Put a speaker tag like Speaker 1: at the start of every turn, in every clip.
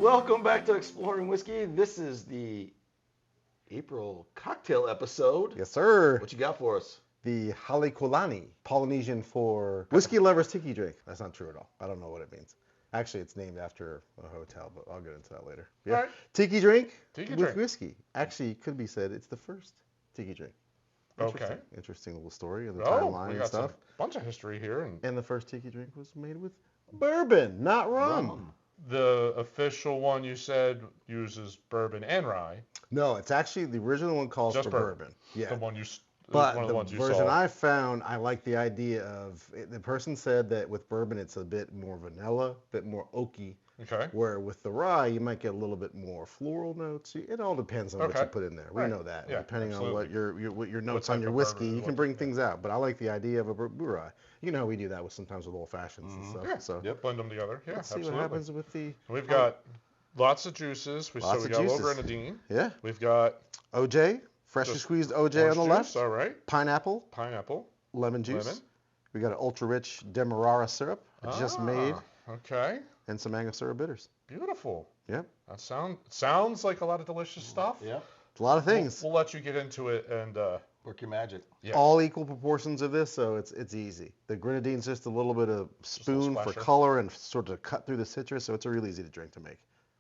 Speaker 1: Welcome back to Exploring Whiskey. This is the April cocktail episode.
Speaker 2: Yes, sir.
Speaker 1: What you got for us?
Speaker 2: The Halekulani, Polynesian for whiskey lovers tiki drink. That's not true at all. I don't know what it means. Actually, it's named after a hotel, but I'll get into that later. Yeah.
Speaker 3: All right.
Speaker 2: Tiki drink
Speaker 3: Tiki
Speaker 2: with
Speaker 3: drink.
Speaker 2: whiskey. Actually, could be said it's the first tiki drink.
Speaker 3: Okay.
Speaker 2: Interesting little story of the
Speaker 3: Oh,
Speaker 2: timeline
Speaker 3: we
Speaker 2: and
Speaker 3: got
Speaker 2: stuff.
Speaker 3: a bunch of history here.
Speaker 2: And the first tiki drink was made with bourbon, not rum.
Speaker 3: The official one you said uses bourbon and rye.
Speaker 2: No, it's actually the original one calls
Speaker 3: Just
Speaker 2: for bourbon. Yeah.
Speaker 3: The one you.
Speaker 2: But
Speaker 3: one of
Speaker 2: the
Speaker 3: the ones you
Speaker 2: version
Speaker 3: saw.
Speaker 2: I found, I like the idea of the person said that with bourbon it's a bit more vanilla, a bit more oaky.
Speaker 3: Okay.
Speaker 2: Where with the rye you might get a little bit more floral notes. It all depends on what you put in there. We
Speaker 3: Right.
Speaker 2: know that.
Speaker 3: Yeah,
Speaker 2: depending
Speaker 3: absolutely.
Speaker 2: on what your notes
Speaker 3: type
Speaker 2: on your
Speaker 3: of
Speaker 2: whiskey,
Speaker 3: bourbon,
Speaker 2: you can bring things out. But I like the idea of a BouRye. You know how we do that with sometimes with old fashions and stuff.
Speaker 3: Yeah.
Speaker 2: So
Speaker 3: Yep. Blend them together. Yeah.
Speaker 2: let's see
Speaker 3: absolutely.
Speaker 2: what happens with the.
Speaker 3: We've got lots of juices. We
Speaker 2: Lots
Speaker 3: got
Speaker 2: of
Speaker 3: a little
Speaker 2: juices.
Speaker 3: grenadine.
Speaker 2: Yeah.
Speaker 3: We've got
Speaker 2: OJ, freshly
Speaker 3: Just
Speaker 2: squeezed OJ on the
Speaker 3: orange
Speaker 2: left.
Speaker 3: juice, all right.
Speaker 2: Pineapple,
Speaker 3: Pineapple.
Speaker 2: lemon juice.
Speaker 3: Lemon.
Speaker 2: We got an ultra rich demerara syrup just made,
Speaker 3: Okay.
Speaker 2: and some Angostura bitters.
Speaker 3: Beautiful.
Speaker 2: Yep.
Speaker 3: That sounds like a lot of delicious stuff.
Speaker 1: Yeah.
Speaker 2: It's a lot of things.
Speaker 3: We'll let you get into it and.
Speaker 1: Work your magic.
Speaker 3: Yeah.
Speaker 2: All equal proportions of this, so it's easy. The grenadine's just a little bit of spoon for
Speaker 3: splasher.
Speaker 2: color and sort of cut through the citrus, so it's a really easy to drink to make.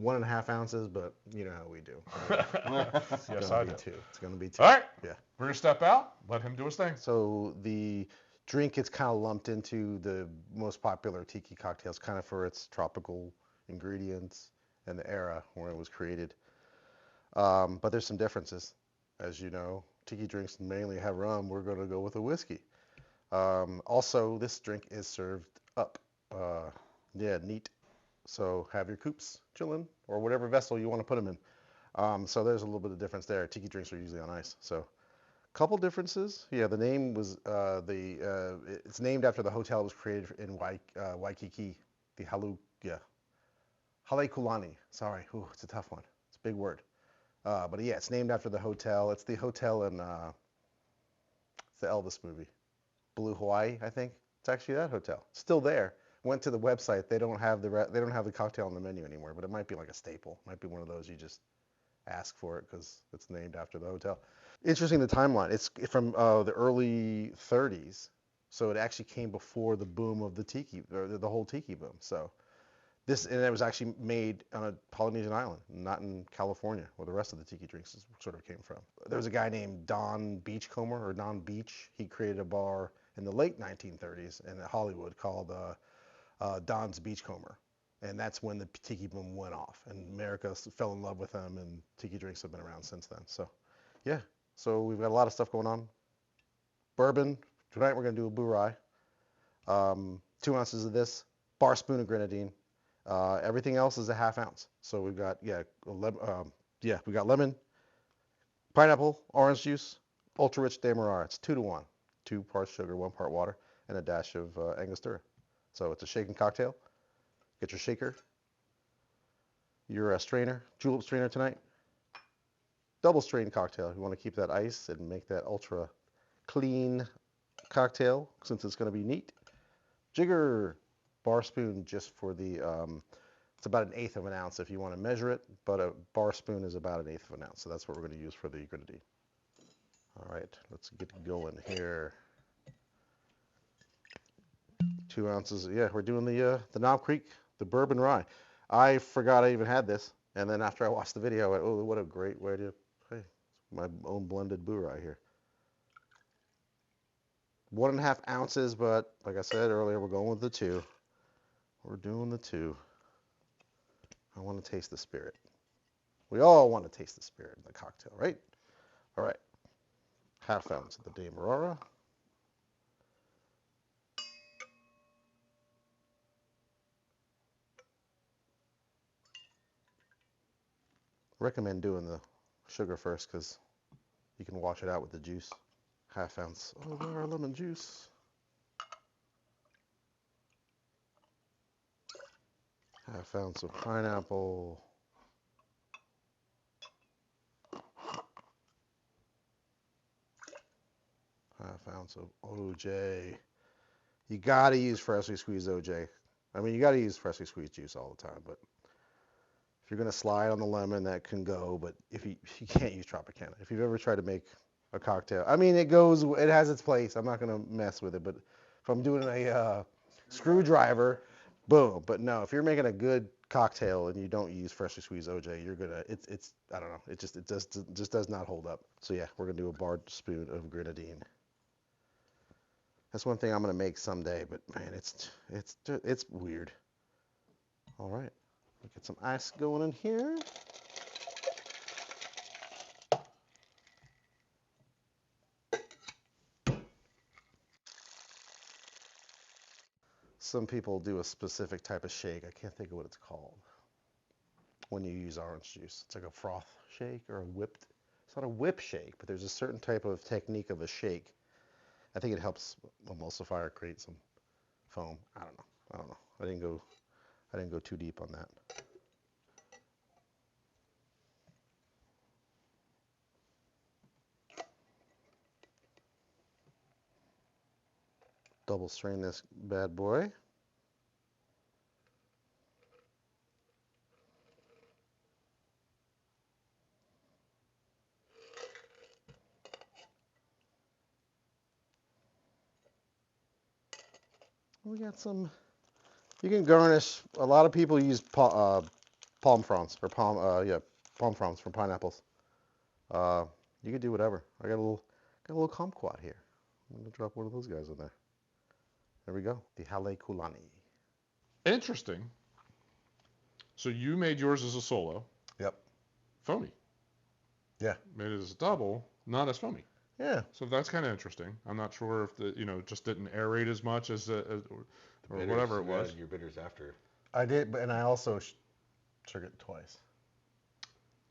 Speaker 2: 1.5 ounces, but you know how we do.
Speaker 3: Yes, I do.
Speaker 2: It's gonna be two.
Speaker 3: All right.
Speaker 2: Yeah.
Speaker 3: We're gonna step out. Let him do his thing.
Speaker 2: So the drink gets kind of lumped into the most popular tiki cocktails, kind of for its tropical ingredients and the era where it was created. But there's some differences, as you know. Tiki drinks mainly have rum. We're going to go with a whiskey. Also, this drink is served up. Neat. So have your coupes chilling or whatever vessel you want to put them in. So there's a little bit of difference there. Tiki drinks are usually on ice. So couple differences. Yeah, the name was it's named after the hotel that was created in Waikiki. The Halekulani. Sorry, ooh, it's a tough one. It's a big word. But yeah, it's named after the hotel. It's the hotel in it's the Elvis movie, Blue Hawaii, I think. It's actually that hotel. It's still there. Went to the website. They don't have the cocktail on the menu anymore, but it might be like a staple. Might be one of those you just ask for it because it's named after the hotel. Interesting, the timeline. It's from the early 30s, so it actually came before the boom of the tiki, or the whole tiki boom. So and it was actually made on a Polynesian island, not in California, where the rest of the tiki drinks sort of came from. There was a guy named Don Beach. He created a bar in the late 1930s in Hollywood called Don's Beachcomber. And that's when the tiki boom went off, and America fell in love with them, and tiki drinks have been around since then. So, yeah. So we've got a lot of stuff going on. Bourbon. Tonight we're going to do a BouRye. 2 ounces of this. Bar spoon of grenadine. Everything else is a ½ ounce. So we've got we got lemon, pineapple, orange juice, ultra rich demerara. It's 2 to 1. 2 parts sugar, 1 part water, and a dash of Angostura. So it's a shaken cocktail. Get your shaker, your strainer, julep strainer tonight. Double strain cocktail. You want to keep that ice and make that ultra clean cocktail since it's going to be neat. Jigger, bar spoon just for the, it's about 1/8 of an ounce if you want to measure it, but a bar spoon is about 1/8 of an ounce. So that's what we're going to use for the grenadine. All right, let's get going here. 2 ounces. Yeah, we're doing the Knob Creek, the bourbon rye. I forgot I even had this, and then after I watched the video, I went, oh, what a great way to, hey, my own blended BouRye here. 1.5 ounces, but like I said earlier, we're going with the 2. We're doing the 2. I want to taste the spirit. We all want to taste the spirit in the cocktail, right? All right. ½ ounce of the demerara. Recommend doing the sugar first because you can wash it out with the juice. ½ ounce of our lemon juice. ½ ounce of pineapple. ½ ounce of OJ. You gotta use freshly squeezed OJ. I mean, you gotta use freshly squeezed juice all the time, but If you're gonna slide on the lemon, that can go, but if you can't use Tropicana. If you've ever tried to make a cocktail, I mean, it has its place. I'm not gonna mess with it, but if I'm doing a screwdriver, boom. But no, if you're making a good cocktail and you don't use freshly squeezed OJ, you're gonna, I don't know, it just does not hold up. So yeah, we're gonna do a bar spoon of grenadine. That's one thing I'm gonna make someday, but man, it's weird. All right, get some ice going in here. Some people do a specific type of shake. I can't think of what it's called. When you use orange juice, it's like a froth shake or a whipped. It's not a whip shake, but there's a certain type of technique of a shake. I think it helps emulsify or create some foam. I don't know. I didn't go too deep on that. Double strain this bad boy. We got some. You can garnish. A lot of people use palm fronds or palm fronds from pineapples. You could do whatever. I got a little kumquat here. I'm gonna drop one of those guys in there. There we go. The Halekulani.
Speaker 3: Interesting. So you made yours as a solo.
Speaker 2: Yep.
Speaker 3: Foamy.
Speaker 2: Yeah.
Speaker 3: Made it as a double, not as foamy.
Speaker 2: Yeah.
Speaker 3: So that's kind of interesting. I'm not sure if just didn't aerate as much or
Speaker 1: Bitters,
Speaker 3: whatever it
Speaker 1: you
Speaker 3: was.
Speaker 1: added your bitters after.
Speaker 2: I did, and I also shook it twice.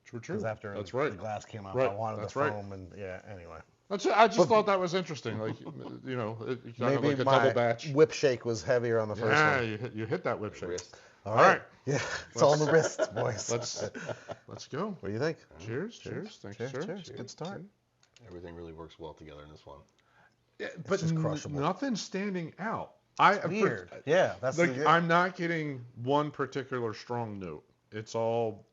Speaker 3: True.
Speaker 2: Because after
Speaker 3: That's
Speaker 2: the
Speaker 3: right.
Speaker 2: glass came off,
Speaker 3: Right.
Speaker 2: I wanted
Speaker 3: That's
Speaker 2: the
Speaker 3: right.
Speaker 2: foam, and yeah. Anyway.
Speaker 3: I just thought that was interesting. Like, kind of like a double batch.
Speaker 2: Whip shake was heavier on the first
Speaker 3: Yeah,
Speaker 2: one.
Speaker 3: you hit that whip shake.
Speaker 1: Wrist.
Speaker 2: All right. Yeah, it's all on the wrist, boys.
Speaker 3: Let's go.
Speaker 2: What do you think?
Speaker 3: Cheers. Thank you, sir.
Speaker 2: Cheers. Good start.
Speaker 1: Everything really works well together in this one.
Speaker 3: Yeah, but
Speaker 2: just crushable.
Speaker 3: Nothing's standing out.
Speaker 2: Weird. Yeah, that's
Speaker 3: I'm not getting one particular strong note. It's all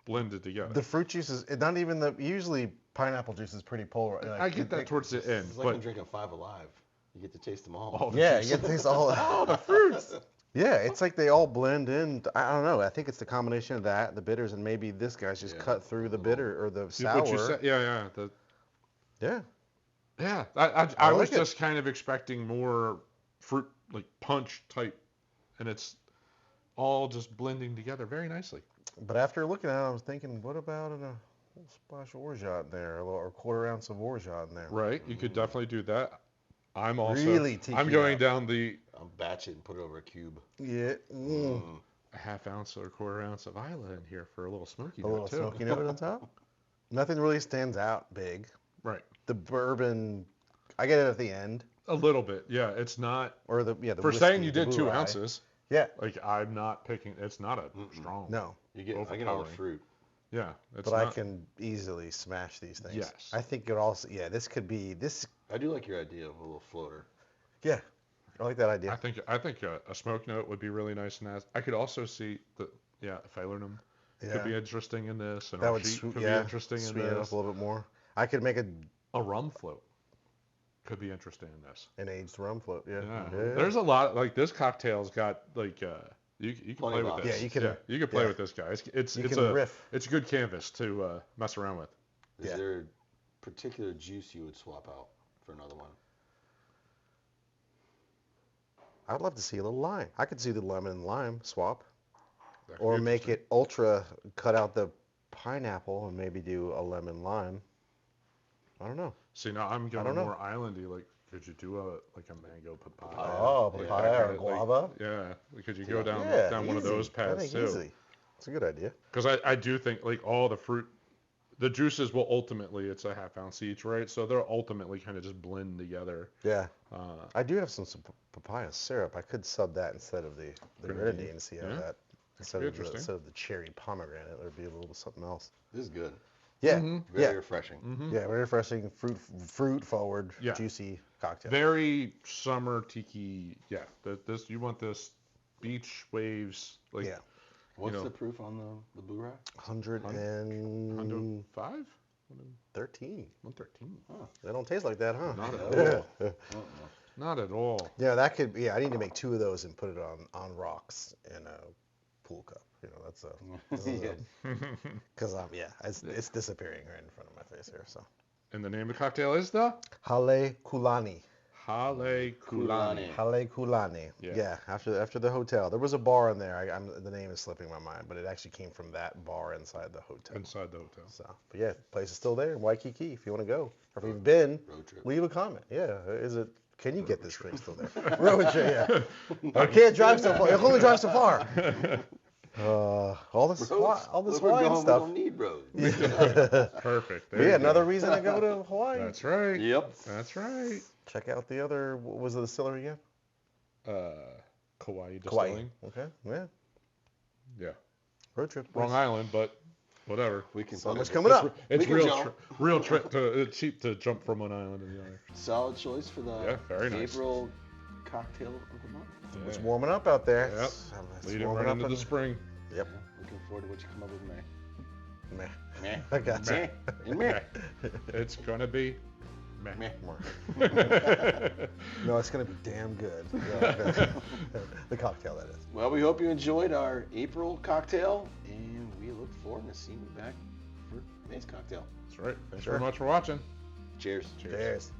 Speaker 3: blended together.
Speaker 2: The fruit juice is not even usually pineapple juice is pretty polar. Like,
Speaker 3: I get that towards the end.
Speaker 1: It's like I'm drinking Five Alive. You get to taste them all.
Speaker 3: Oh,
Speaker 2: yeah, you get to taste all
Speaker 3: the fruits.
Speaker 2: Yeah, it's like they all blend in. I don't know. I think it's the combination of that, the bitters, and maybe this guy's just cut through the bitter or the sour.
Speaker 3: What you said, yeah.
Speaker 2: Yeah.
Speaker 3: Yeah, I was
Speaker 2: like
Speaker 3: just kind of expecting more fruit, like punch type, and it's all just blending together very nicely.
Speaker 2: But after looking at it, I was thinking, what about a little splash of orgeat in there, or a quarter ounce of orgeat in there?
Speaker 3: Right, you could definitely do that. I'm also
Speaker 2: Really
Speaker 3: I'm going down the
Speaker 1: I'll batch it and put it over a cube.
Speaker 2: Yeah.
Speaker 3: a half ounce or a quarter ounce of Isla in here for a little smoky
Speaker 2: A
Speaker 3: note
Speaker 2: little
Speaker 3: too.
Speaker 2: smoky note on top. Nothing really stands out big.
Speaker 3: Right.
Speaker 2: The bourbon, I get it at the end.
Speaker 3: A little bit, yeah. It's not.
Speaker 2: Or the
Speaker 3: For
Speaker 2: whiskey,
Speaker 3: saying you
Speaker 2: the
Speaker 3: did 2
Speaker 2: BouRye.
Speaker 3: ounces,
Speaker 2: Yeah.
Speaker 3: like I'm not picking. It's not a strong.
Speaker 2: No.
Speaker 1: I get all the
Speaker 3: Overpowering.
Speaker 1: fruit.
Speaker 3: Yeah, it's
Speaker 2: But
Speaker 3: not.
Speaker 2: I can easily smash these things.
Speaker 3: Yes.
Speaker 2: I think it also, this could be,
Speaker 1: I do like your idea of a little floater.
Speaker 2: yeah. I like that idea.
Speaker 3: I think a smoke note would be really nice and I could also see Phalernum could be interesting in this, and
Speaker 2: That would
Speaker 3: Orgeat could be
Speaker 2: yeah,
Speaker 3: interesting in
Speaker 2: sweeten it up
Speaker 3: this.
Speaker 2: a little bit more. I could make
Speaker 3: A rum float could be interesting in this.
Speaker 2: an aged rum float. Yeah.
Speaker 3: Yeah.
Speaker 2: Yeah.
Speaker 3: There's a lot like this cocktail's got like you can
Speaker 1: Plenty
Speaker 3: play
Speaker 1: of
Speaker 3: with
Speaker 1: options.
Speaker 3: this.
Speaker 2: Yeah, you can-
Speaker 3: you can play
Speaker 2: yeah.
Speaker 3: with this guy. It's
Speaker 2: You
Speaker 3: it's
Speaker 2: can
Speaker 3: a
Speaker 2: riff.
Speaker 3: it's a good canvas to mess around with.
Speaker 1: Is
Speaker 2: Yeah.
Speaker 1: there a particular juice you would swap out for another one?
Speaker 2: I would love to see a little lime. I could see the lemon and lime swap.
Speaker 3: That could
Speaker 2: Or
Speaker 3: be
Speaker 2: make
Speaker 3: interesting.
Speaker 2: it ultra, cut out the pineapple and maybe do a lemon lime. I don't know.
Speaker 3: See, now I'm
Speaker 2: don't
Speaker 3: going
Speaker 2: know.
Speaker 3: more islandy. Like, could you do a mango papaya?
Speaker 2: Oh,
Speaker 3: Like,
Speaker 2: papaya
Speaker 3: that
Speaker 2: or
Speaker 3: kinda,
Speaker 2: guava?
Speaker 3: Yeah, could you go down
Speaker 2: Yeah,
Speaker 3: one of those
Speaker 2: easy. I
Speaker 3: paths
Speaker 2: think
Speaker 3: too?
Speaker 2: easy. It's a good idea.
Speaker 3: Because I do think like all the fruit, the juices will ultimately, it's a half ounce each, right? So they'll ultimately kind of just blend together.
Speaker 2: Yeah.
Speaker 3: Uh,
Speaker 2: I do have some papaya syrup. I could sub that instead of the grenadine and see how
Speaker 3: Yeah.
Speaker 2: that instead
Speaker 3: be
Speaker 2: of,
Speaker 3: interesting.
Speaker 2: the cherry pomegranate, there'd be a little something else.
Speaker 1: This is good.
Speaker 2: Yeah.
Speaker 1: Very
Speaker 2: Yeah.
Speaker 1: refreshing.
Speaker 2: Yeah, very refreshing, fruit forward,
Speaker 3: Yeah.
Speaker 2: juicy cocktail.
Speaker 3: Very summer tiki. Yeah, this you want this beach waves like
Speaker 2: Yeah.
Speaker 1: What's the proof on the BouRye?
Speaker 2: 113.
Speaker 3: 113.
Speaker 1: Huh.
Speaker 2: They don't taste like that, huh?
Speaker 3: Not at all.
Speaker 1: Oh,
Speaker 3: Not at all.
Speaker 2: Yeah, that could be. Yeah, I need to make 2 of those and put it on rocks in a pool cup. You know, that's because it's disappearing right in front of my face here. So.
Speaker 3: And the name of the cocktail is the
Speaker 2: Halekulani.
Speaker 3: Halekulani.
Speaker 2: Halekulani. Yeah. After the hotel, there was a bar in there. The name is slipping my mind, but it actually came from that bar inside the hotel.
Speaker 3: Inside the hotel.
Speaker 2: So, but yeah, the place is still there in Waikiki. If you want to go, or if you've been,
Speaker 1: road trip.
Speaker 2: leave a comment. Yeah, is it? Can you get this drink still there? Road trip. Yeah. I can't drive so far. I can only drive so far. All this Hawaiian
Speaker 1: We
Speaker 2: stuff.
Speaker 1: don't need roads.
Speaker 3: Perfect. There
Speaker 2: Yeah,
Speaker 3: you
Speaker 2: another
Speaker 3: go.
Speaker 2: reason to go to Hawaii.
Speaker 3: That's right.
Speaker 1: Yep.
Speaker 3: That's right.
Speaker 2: Check out the other. What was the distillery again?
Speaker 3: Kauai
Speaker 2: Kauai.
Speaker 3: Distilling.
Speaker 2: Okay. Yeah.
Speaker 3: Yeah.
Speaker 2: Road trip.
Speaker 3: Wrong island, but whatever.
Speaker 1: We can
Speaker 2: So
Speaker 1: find
Speaker 2: much
Speaker 1: it.
Speaker 2: coming up.
Speaker 3: It's
Speaker 1: We can jump.
Speaker 3: real trip to cheap to jump from one island to the other.
Speaker 1: Solid choice for the
Speaker 3: very nice.
Speaker 1: April cocktail of the month.
Speaker 3: Yeah.
Speaker 2: It's warming up out there.
Speaker 3: Yep.
Speaker 2: It's
Speaker 3: Leading
Speaker 2: warming
Speaker 3: right
Speaker 2: up
Speaker 3: into the spring.
Speaker 2: Yep.
Speaker 1: Looking forward to what you come up with, May.
Speaker 2: Meh.
Speaker 1: Meh.
Speaker 2: I got you.
Speaker 1: Meh. And meh.
Speaker 3: It's gonna be meh.
Speaker 1: Meh.
Speaker 2: No, it's gonna be damn good. The cocktail, that is.
Speaker 1: Well, we hope you enjoyed our April cocktail, and we look forward to seeing you back for May's cocktail.
Speaker 3: That's right. Thanks
Speaker 2: Sure.
Speaker 3: very much for watching.
Speaker 1: Cheers.
Speaker 2: Cheers.